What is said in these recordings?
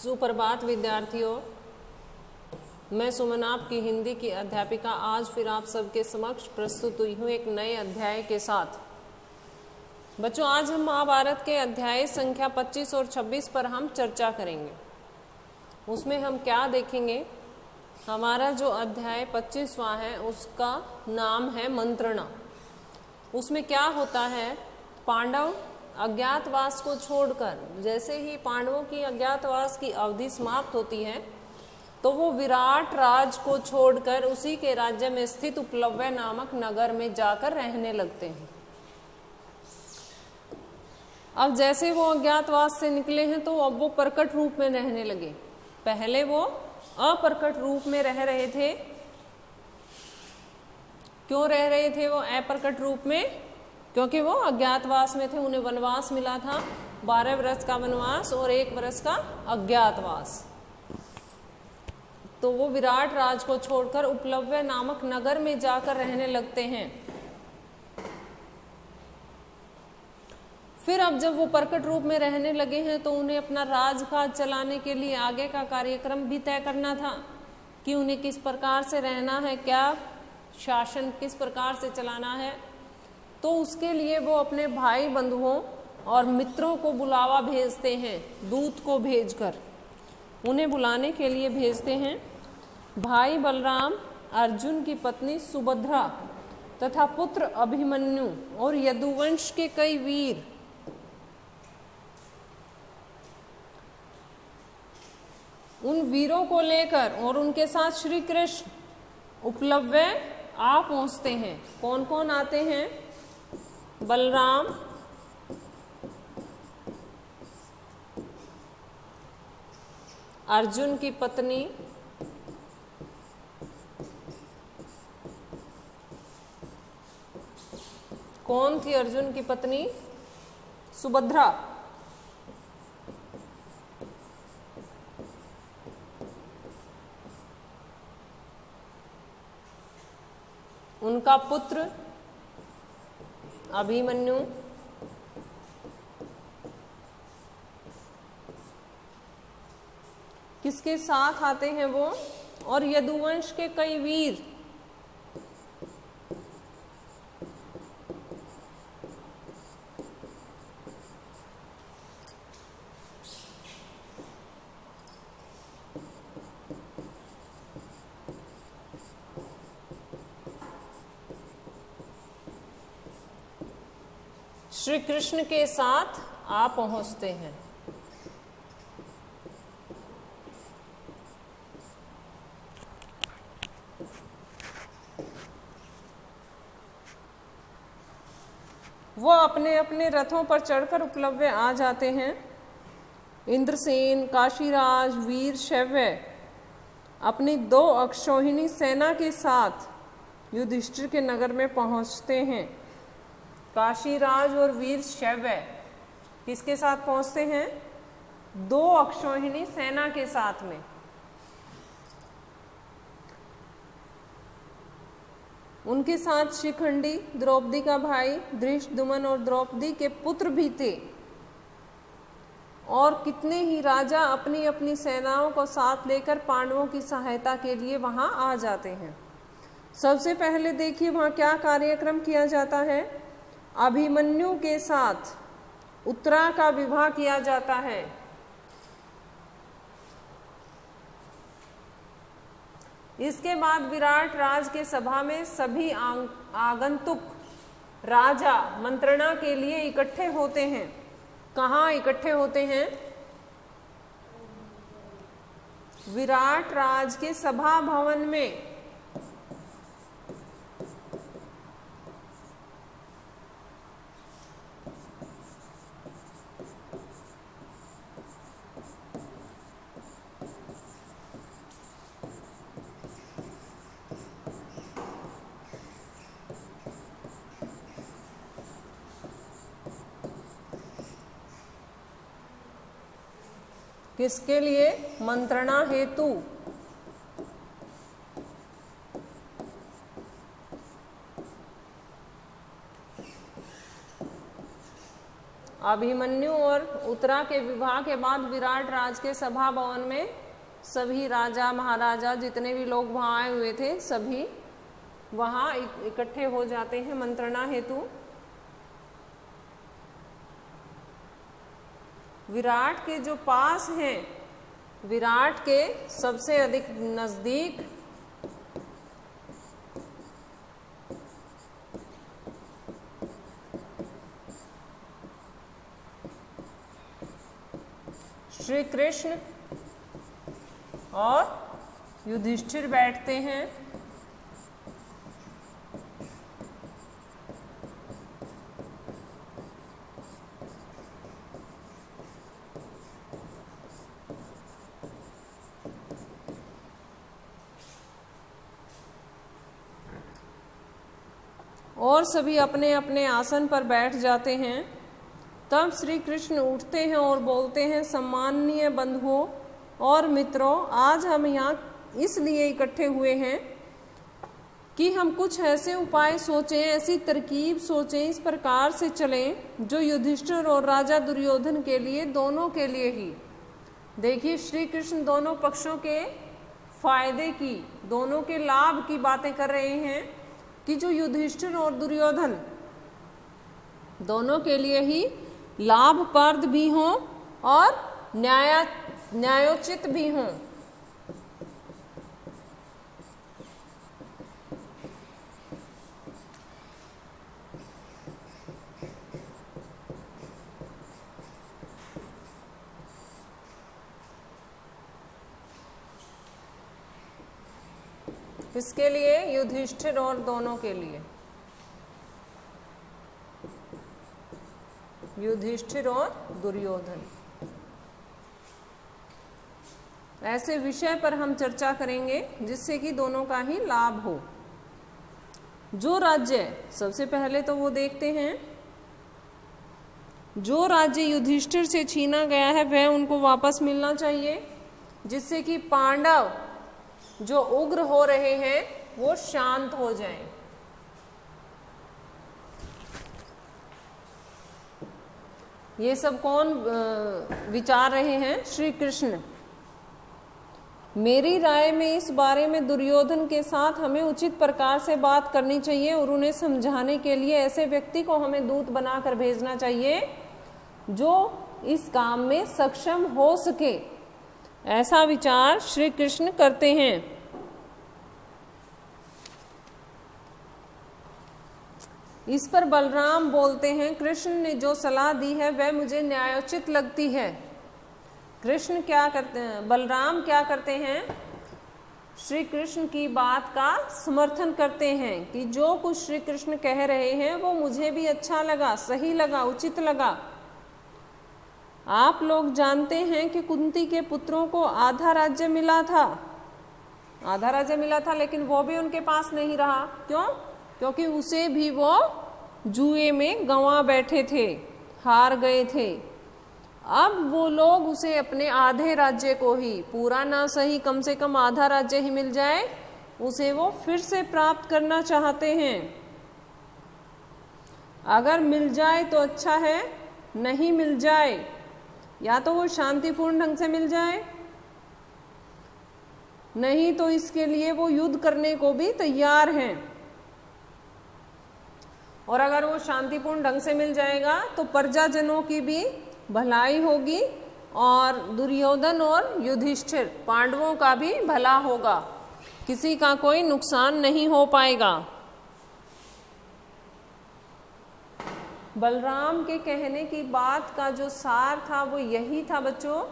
सुप्रभात विद्यार्थियों, मैं सुमन आपकी हिंदी की अध्यापिका आज फिर आप सबके समक्ष प्रस्तुत हुई हूँ एक नए अध्याय के साथ। बच्चों, आज हम महाभारत के अध्याय संख्या 25 और 26 पर हम चर्चा करेंगे। उसमें हम क्या देखेंगे? हमारा जो अध्याय 25वां है उसका नाम है मंत्रणा। उसमें क्या होता है? पांडव अज्ञातवास को छोड़कर, जैसे ही पांडवों की अज्ञातवास की अवधि समाप्त होती है तो वो विराट राज को छोड़कर उसी के राज्य में स्थित उपलव्य नामक नगर में जाकर रहने लगते हैं। अब जैसे वो अज्ञातवास से निकले हैं तो अब वो प्रकट रूप में रहने लगे। पहले वो अप्रकट रूप में रह रहे थे। क्यों रह रहे थे वो अप्रकट रूप में? क्योंकि वो अज्ञातवास में थे, उन्हें वनवास मिला था, 12 वर्ष का वनवास और 1 वर्ष का अज्ञातवास। तो वो विराट राज को छोड़कर उपलव्य नामक नगर में जाकर रहने लगते हैं। फिर अब जब वो प्रकट रूप में रहने लगे हैं तो उन्हें अपना राजकाज चलाने के लिए आगे का कार्यक्रम भी तय करना था कि उन्हें किस प्रकार से रहना है, क्या शासन किस प्रकार से चलाना है। तो उसके लिए वो अपने भाई बंधुओं और मित्रों को बुलावा भेजते हैं, दूत को भेजकर उन्हें बुलाने के लिए भेजते हैं। भाई बलराम, अर्जुन की पत्नी सुभद्रा तथा पुत्र अभिमन्यु और यदुवंश के कई वीर, उन वीरों को लेकर और उनके साथ श्री कृष्ण उपलव्य आ पहुंचते हैं। कौन कौन आते हैं? बलराम, अर्जुन की पत्नी कौन थी? अर्जुन की पत्नी सुभद्रा, उनका पुत्र अभिमन्यु, किसके साथ आते हैं वो? और यदुवंश के कई वीर, श्री कृष्ण के साथ आ पहुंचते हैं। वो अपने अपने रथों पर चढ़कर उपलव्य आ जाते हैं। इंद्रसेन, काशीराज, वीर शैव्य अपनी 2 अक्षौहिणी सेना के साथ युधिष्ठिर के नगर में पहुंचते हैं। काशीराज और वीर शैव्य किसके साथ पहुंचते हैं? 2 अक्षौहिणी सेना के साथ में। उनके साथ शिखंडी, द्रौपदी का भाई धृष्टद्युम्न और द्रौपदी के पुत्र भी थे। और कितने ही राजा अपनी अपनी सेनाओं को साथ लेकर पांडवों की सहायता के लिए वहां आ जाते हैं। सबसे पहले देखिए वहां क्या कार्यक्रम किया जाता है। अभिमन्यु के साथ उत्तरा का विवाह किया जाता है। इसके बाद विराट राज के सभा में सभी आगंतुक राजा मंत्रणा के लिए इकट्ठे होते हैं। कहाँ इकट्ठे होते हैं? विराट राज के सभा भवन में। किसके लिए? मंत्रणा हेतु। अभिमन्यु और उत्तरा के विवाह के बाद विराट राज के सभा भवन में सभी राजा महाराजा जितने भी लोग वहां आए हुए थे सभी वहां इकट्ठे हो जाते हैं मंत्रणा हेतु। विराट के जो पास हैं, विराट के सबसे अधिक नजदीक श्री कृष्ण और युधिष्ठिर बैठते हैं। और सभी अपने अपने आसन पर बैठ जाते हैं। तब श्री कृष्ण उठते हैं और बोलते हैं, सम्माननीय बंधुओं और मित्रों, आज हम यहाँ इसलिए इकट्ठे हुए हैं कि हम कुछ ऐसे उपाय सोचें, ऐसी तरकीब सोचें, इस प्रकार से चलें जो युधिष्ठिर और राजा दुर्योधन के लिए, दोनों के लिए ही। देखिए श्री कृष्ण दोनों पक्षों के फायदे की, दोनों के लाभ की बातें कर रहे हैं कि जो युधिष्ठिर और दुर्योधन दोनों के लिए ही लाभप्रद भी हों और न्यायोचित भी हों। इसके लिए युधिष्ठिर और दोनों के लिए, युधिष्ठिर और दुर्योधन, ऐसे विषय पर हम चर्चा करेंगे जिससे कि दोनों का ही लाभ हो। जो राज्य, सबसे पहले तो वो देखते हैं, जो राज्य युधिष्ठिर से छीना गया है वह उनको वापस मिलना चाहिए, जिससे कि पांडव जो उग्र हो रहे हैं वो शांत हो जाएं। ये सब कौन विचार रहे हैं? श्री कृष्ण। मेरी राय में इस बारे में दुर्योधन के साथ हमें उचित प्रकार से बात करनी चाहिए और उन्हें समझाने के लिए ऐसे व्यक्ति को हमें दूत बनाकर भेजना चाहिए जो इस काम में सक्षम हो सके। ऐसा विचार श्री कृष्ण करते हैं। इस पर बलराम बोलते हैं, कृष्ण ने जो सलाह दी है वह मुझे न्यायोचित लगती है। कृष्ण क्या करते हैं, बलराम क्या करते हैं? श्री कृष्ण की बात का समर्थन करते हैं कि जो कुछ श्री कृष्ण कह रहे हैं वो मुझे भी अच्छा लगा, सही लगा, उचित लगा। आप लोग जानते हैं कि कुंती के पुत्रों को आधा राज्य मिला था, आधा राज्य मिला था, लेकिन वो भी उनके पास नहीं रहा। क्यों? क्योंकि उसे भी वो जुए में गंवा बैठे थे, हार गए थे। अब वो लोग उसे अपने आधे राज्य को ही, पूरा ना सही कम से कम आधा राज्य ही मिल जाए, उसे वो फिर से प्राप्त करना चाहते हैं। अगर मिल जाए तो अच्छा है, नहीं मिल जाए या तो वो शांतिपूर्ण ढंग से मिल जाए, नहीं तो इसके लिए वो युद्ध करने को भी तैयार हैं। और अगर वो शांतिपूर्ण ढंग से मिल जाएगा तो प्रजाजनों की भी भलाई होगी और दुर्योधन और युधिष्ठिर पांडवों का भी भला होगा, किसी का कोई नुकसान नहीं हो पाएगा। बलराम के कहने की बात का जो सार था वो यही था बच्चों।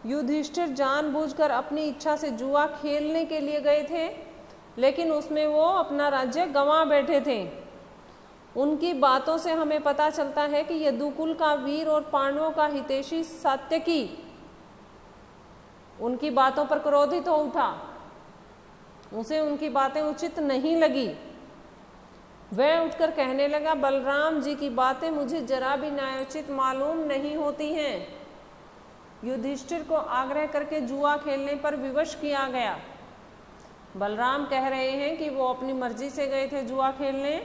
युधिष्ठिर जानबूझकर अपनी इच्छा से जुआ खेलने के लिए गए थे, लेकिन उसमें वो अपना राज्य गंवा बैठे थे। उनकी बातों से हमें पता चलता है कि यदुकुल का वीर और पांडवों का हितैषी सात्यकी उनकी बातों पर क्रोधित हो उठा, उसे उनकी बातें उचित नहीं लगी। वह उठकर कहने लगा, बलराम जी की बातें मुझे जरा भी न्यायोचित मालूम नहीं होती हैं। युधिष्ठिर को आग्रह करके जुआ खेलने पर विवश किया गया। बलराम कह रहे हैं कि वो अपनी मर्जी से गए थे जुआ खेलने,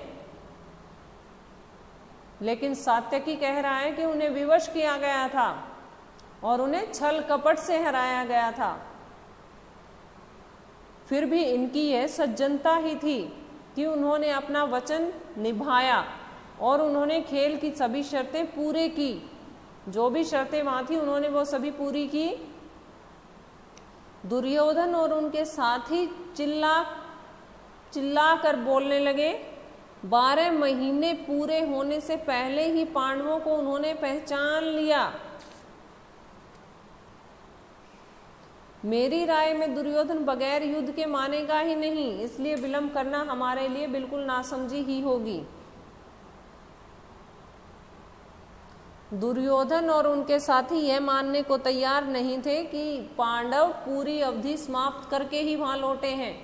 लेकिन सात्यकी कह रहा है कि उन्हें विवश किया गया था और उन्हें छल कपट से हराया गया था। फिर भी इनकी यह सज्जनता ही थी कि उन्होंने अपना वचन निभाया और उन्होंने खेल की सभी शर्तें पूरी की। जो भी शर्तें वहां थी उन्होंने वो सभी पूरी की। दुर्योधन और उनके साथी चिल्ला कर बोलने लगे। 12 महीने पूरे होने से पहले ही पांडवों को उन्होंने पहचान लिया। मेरी राय में दुर्योधन बगैर युद्ध के मानेगा ही नहीं, इसलिए विलंब करना हमारे लिए बिल्कुल नासमझी ही होगी। दुर्योधन और उनके साथी यह मानने को तैयार नहीं थे कि पांडव पूरी अवधि समाप्त करके ही वहां लौटे हैं।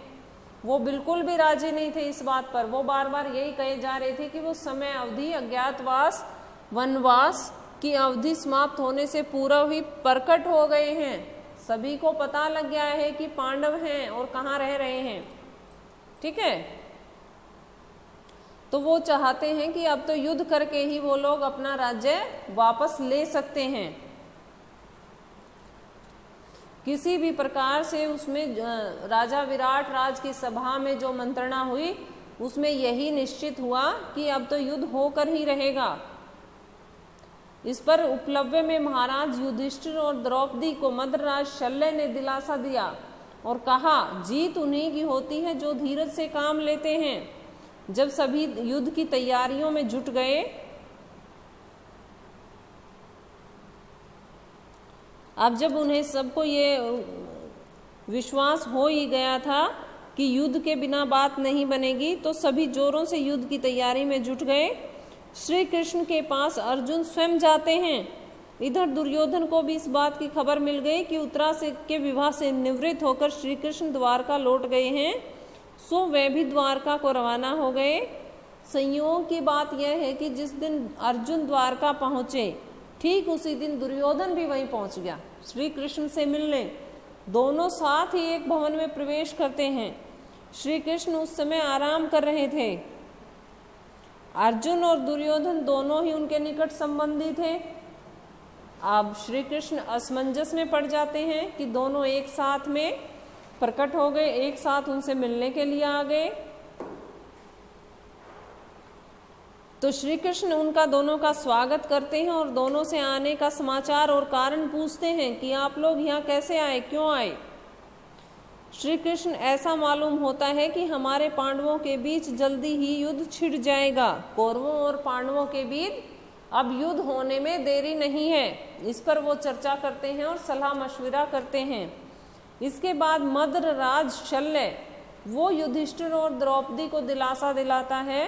वो बिल्कुल भी राजी नहीं थे इस बात पर। वो बार बार यही कहे जा रहे थे कि वो समय अवधि, अज्ञातवास, वनवास की अवधि समाप्त होने से पूर्व ही प्रकट हो गए हैं। सभी को पता लग गया है कि पांडव हैं और कहाँ रह रहे हैं। ठीक है, तो वो चाहते हैं कि अब तो युद्ध करके ही वो लोग अपना राज्य वापस ले सकते हैं। किसी भी प्रकार से उसमें राजा विराट राज की सभा में जो मंत्रणा हुई उसमें यही निश्चित हुआ कि अब तो युद्ध होकर ही रहेगा। इस पर उपलब्ध में महाराज युधिष्ठिर और द्रौपदी को मद्रराज शल्य ने दिलासा दिया और कहा, जीत उन्हीं की होती है जो धीरज से काम लेते हैं। जब सभी युद्ध की तैयारियों में जुट गए, अब जब उन्हें सबको ये विश्वास हो ही गया था कि युद्ध के बिना बात नहीं बनेगी, तो सभी जोरों से युद्ध की तैयारी में जुट गए। श्री कृष्ण के पास अर्जुन स्वयं जाते हैं। इधर दुर्योधन को भी इस बात की खबर मिल गई कि उत्तरा से के विवाह से निवृत्त होकर श्री कृष्ण द्वारका लौट गए हैं, सो वे भी द्वारका को रवाना हो गए। संयोग की बात यह है कि जिस दिन अर्जुन द्वारका पहुंचे, ठीक उसी दिन दुर्योधन भी वहीं पहुंच गया श्री कृष्ण से मिलने। दोनों साथ ही एक भवन में प्रवेश करते हैं। श्री कृष्ण उस समय आराम कर रहे थे। अर्जुन और दुर्योधन दोनों ही उनके निकट संबंधी थे। अब श्री कृष्ण असमंजस में पड़ जाते हैं कि दोनों एक साथ में प्रकट हो गए, एक साथ उनसे मिलने के लिए आ गए। तो श्री कृष्ण उनका दोनों का स्वागत करते हैं और दोनों से आने का समाचार और कारण पूछते हैं कि आप लोग यहाँ कैसे आए, क्यों आए। श्री कृष्ण ऐसा मालूम होता है कि हमारे पांडवों के बीच जल्दी ही युद्ध छिड़ जाएगा। कौरवों और पांडवों के बीच अब युद्ध होने में देरी नहीं है। इस पर वो चर्चा करते हैं और सलाह मशविरा करते हैं। इसके बाद मद्रराज शल्य वो युधिष्ठिर और द्रौपदी को दिलासा दिलाता है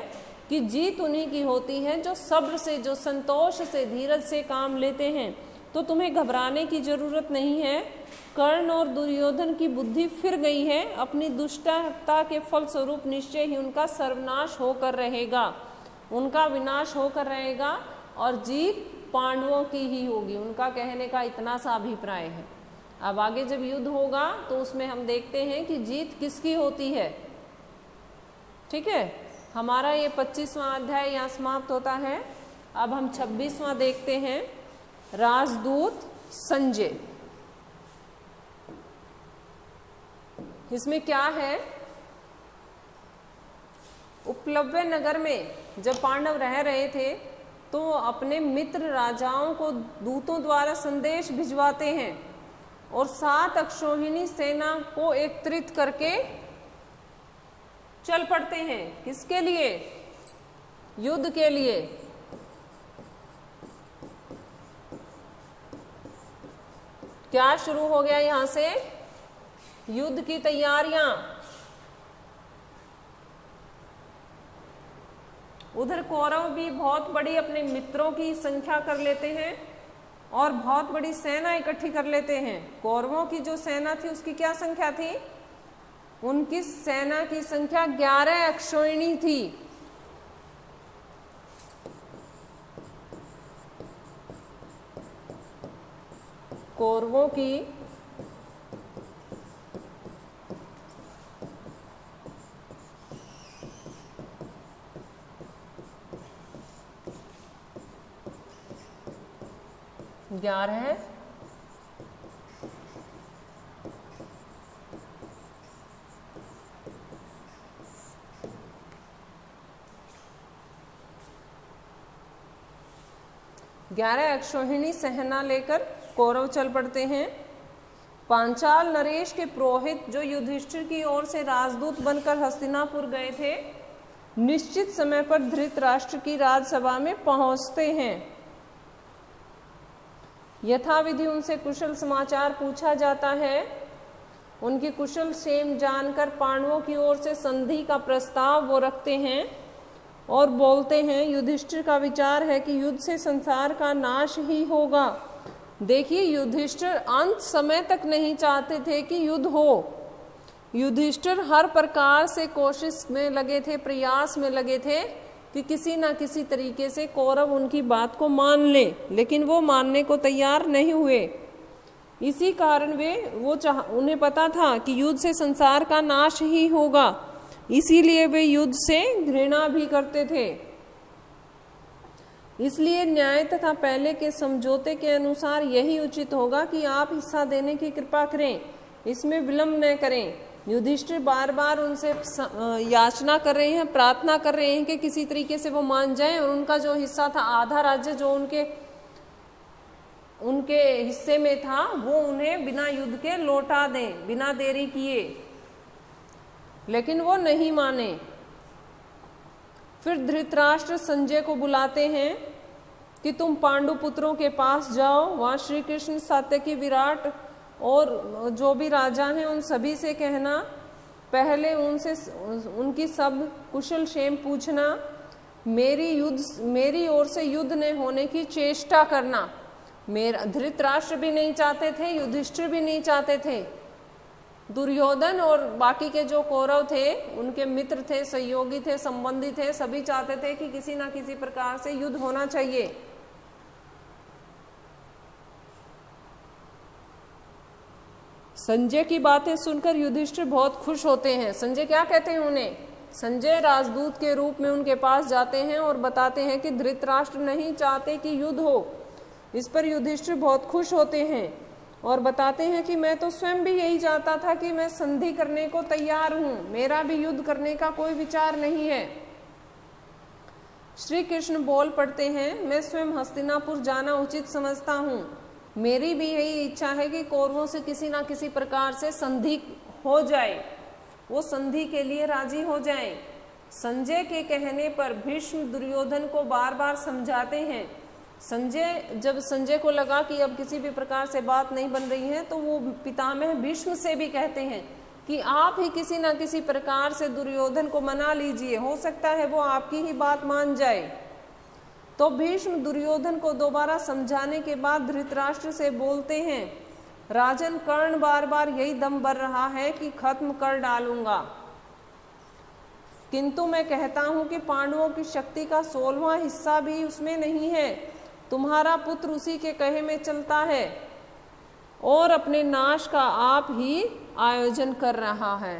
कि जीत उन्हीं की होती है जो सब्र से, जो संतोष से, धीरज से काम लेते हैं। तो तुम्हें घबराने की जरूरत नहीं है। कर्ण और दुर्योधन की बुद्धि फिर गई है। अपनी दुष्टता के फलस्वरूप निश्चय ही उनका सर्वनाश होकर रहेगा, उनका विनाश होकर रहेगा और जीत पांडवों की ही होगी। उनका कहने का इतना सा अभिप्राय है। अब आगे जब युद्ध होगा तो उसमें हम देखते हैं कि जीत किसकी होती है। ठीक है, हमारा ये 25वां अध्याय यहाँ समाप्त होता है। अब हम 26वां देखते हैं, राजदूत संजय। इसमें क्या है, उपलब्ध नगर में जब पांडव रह रहे थे तो अपने मित्र राजाओं को दूतों द्वारा संदेश भिजवाते हैं और 7 अक्षौहिणी सेना को एकत्रित करके चल पड़ते हैं। किसके लिए? युद्ध के लिए। क्या शुरू हो गया यहां से? युद्ध की तैयारियां। उधर कौरव भी बहुत बड़ी अपने मित्रों की संख्या कर लेते हैं और बहुत बड़ी सेना इकट्ठी कर लेते हैं। कौरवों की जो सेना थी उसकी क्या संख्या थी? उनकी सेना की संख्या 11 अक्षौहिणी थी। कौरवों की 11 अक्षौहिणी सेना लेकर कौरव चल पड़ते हैं। पांचाल नरेश के पुरोहित जो युधिष्ठिर की ओर से राजदूत बनकर हस्तिनापुर गए थे, निश्चित समय पर धृतराष्ट्र की राजसभा में पहुंचते हैं। यथाविधि उनसे कुशल समाचार पूछा जाता है। उनकी कुशल क्षेम जानकर पांडवों की ओर से संधि का प्रस्ताव वो रखते हैं और बोलते हैं, युधिष्ठिर का विचार है कि युद्ध से संसार का नाश ही होगा। देखिए, युधिष्ठिर अंत समय तक नहीं चाहते थे कि युद्ध हो। युधिष्ठिर हर प्रकार से कोशिश में लगे थे, प्रयास में लगे थे कि किसी ना किसी तरीके से कौरव उनकी बात को मान ले, लेकिन वो मानने को तैयार नहीं हुए। इसी कारण उन्हें पता था कि युद्ध से संसार का नाश ही होगा, इसीलिए वे युद्ध से घृणा भी करते थे। इसलिए न्याय तथा पहले के समझौते के अनुसार यही उचित होगा कि आप हिस्सा देने की कृपा करें, इसमें विलंब न करें। युधिष्ठिर बार बार उनसे याचना कर रहे हैं, प्रार्थना कर रहे हैं कि किसी तरीके से वो मान जाएं और उनका जो हिस्सा था, आधा राज्य जो उनके हिस्से में था, वो उन्हें बिना युद्ध के लौटा दें, बिना देरी किए। लेकिन वो नहीं माने। फिर धृतराष्ट्र संजय को बुलाते हैं कि तुम पांडु पुत्रों के पास जाओ, वहां श्री कृष्ण, सात्यकी, विराट और जो भी राजा हैं उन सभी से कहना, पहले उनकी सब कुशल क्षेम पूछना, मेरी ओर से युद्ध न होने की चेष्टा करना। धृतराष्ट्र भी नहीं चाहते थे, युधिष्ठिर भी नहीं चाहते थे। दुर्योधन और बाकी के जो कौरव थे, उनके मित्र थे, सहयोगी थे, संबंधी थे, सभी चाहते थे कि किसी ना किसी प्रकार से युद्ध होना चाहिए। संजय की बातें सुनकर युधिष्ठिर बहुत खुश होते हैं। संजय क्या कहते हैं उन्हें? संजय राजदूत के रूप में उनके पास जाते हैं और बताते हैं कि धृतराष्ट्र नहीं चाहते कि युद्ध हो। इस पर युधिष्ठिर बहुत खुश होते हैं और बताते हैं कि मैं तो स्वयं भी यही चाहता था कि मैं संधि करने को तैयार हूं, मेरा भी युद्ध करने का कोई विचार नहीं है। श्री कृष्ण बोल पड़ते हैं, मैं स्वयं हस्तिनापुर जाना उचित समझता हूं। मेरी भी यही इच्छा है कि कौरवों से किसी ना किसी प्रकार से संधि हो जाए, वो संधि के लिए राजी हो जाएं। संजय के कहने पर भीष्म दुर्योधन को बार बार समझाते हैं। जब संजय को लगा कि अब किसी भी प्रकार से बात नहीं बन रही है, तो वो पितामह भीष्म से भी कहते हैं कि आप ही किसी ना किसी प्रकार से दुर्योधन को मना लीजिए, हो सकता है वो आपकी ही बात मान जाए। तो भीष्म दुर्योधन को दोबारा समझाने के बाद धृतराष्ट्र से बोलते हैं, राजन, कर्ण बार बार यही दम भर रहा है कि खत्म कर डालूंगा, किंतु मैं कहता हूं कि पांडवों की शक्ति का 16वां हिस्सा भी उसमें नहीं है। तुम्हारा पुत्र उसी के कहे में चलता है और अपने नाश का आप ही आयोजन कर रहा है।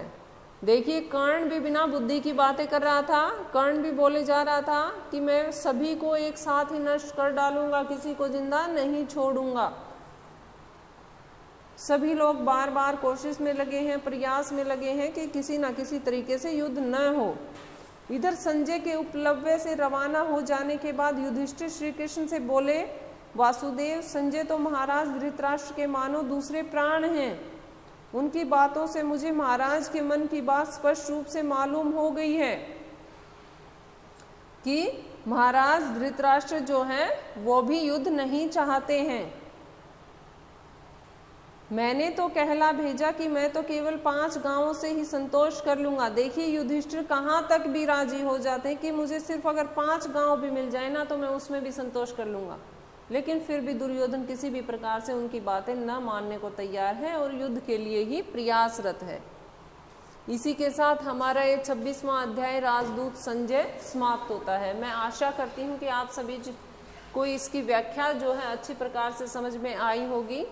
देखिए, कर्ण भी बिना बुद्धि की बातें कर रहा था। कर्ण भी बोले जा रहा था कि मैं सभी को एक साथ ही नष्ट कर डालूंगा, किसी को जिंदा नहीं छोड़ूंगा। सभी लोग बार बार कोशिश में लगे हैं, प्रयास में लगे हैं कि किसी ना किसी तरीके से युद्ध न हो। इधर संजय के उपलब्ध से रवाना हो जाने के बाद युधिष्ठिर श्री कृष्ण से बोले, वासुदेव, संजय तो महाराज धृतराष्ट्र के मानो दूसरे प्राण हैं। उनकी बातों से मुझे महाराज के मन की बात स्पष्ट रूप से मालूम हो गई है कि महाराज धृतराष्ट्र जो हैं वो भी युद्ध नहीं चाहते हैं। मैंने तो कहला भेजा कि मैं तो केवल 5 गांवों से ही संतोष कर लूंगा। देखिए, युधिष्ठिर कहाँ तक भी राजी हो जाते हैं कि मुझे सिर्फ अगर 5 गांव भी मिल जाए ना तो मैं उसमें भी संतोष कर लूंगा। लेकिन फिर भी दुर्योधन किसी भी प्रकार से उनकी बातें न मानने को तैयार है और युद्ध के लिए ही प्रयासरत है। इसी के साथ हमारा ये 26वां अध्याय राजदूत संजय समाप्त होता है। मैं आशा करती हूँ कि आप सभी को इसकी व्याख्या जो है अच्छी प्रकार से समझ में आई होगी।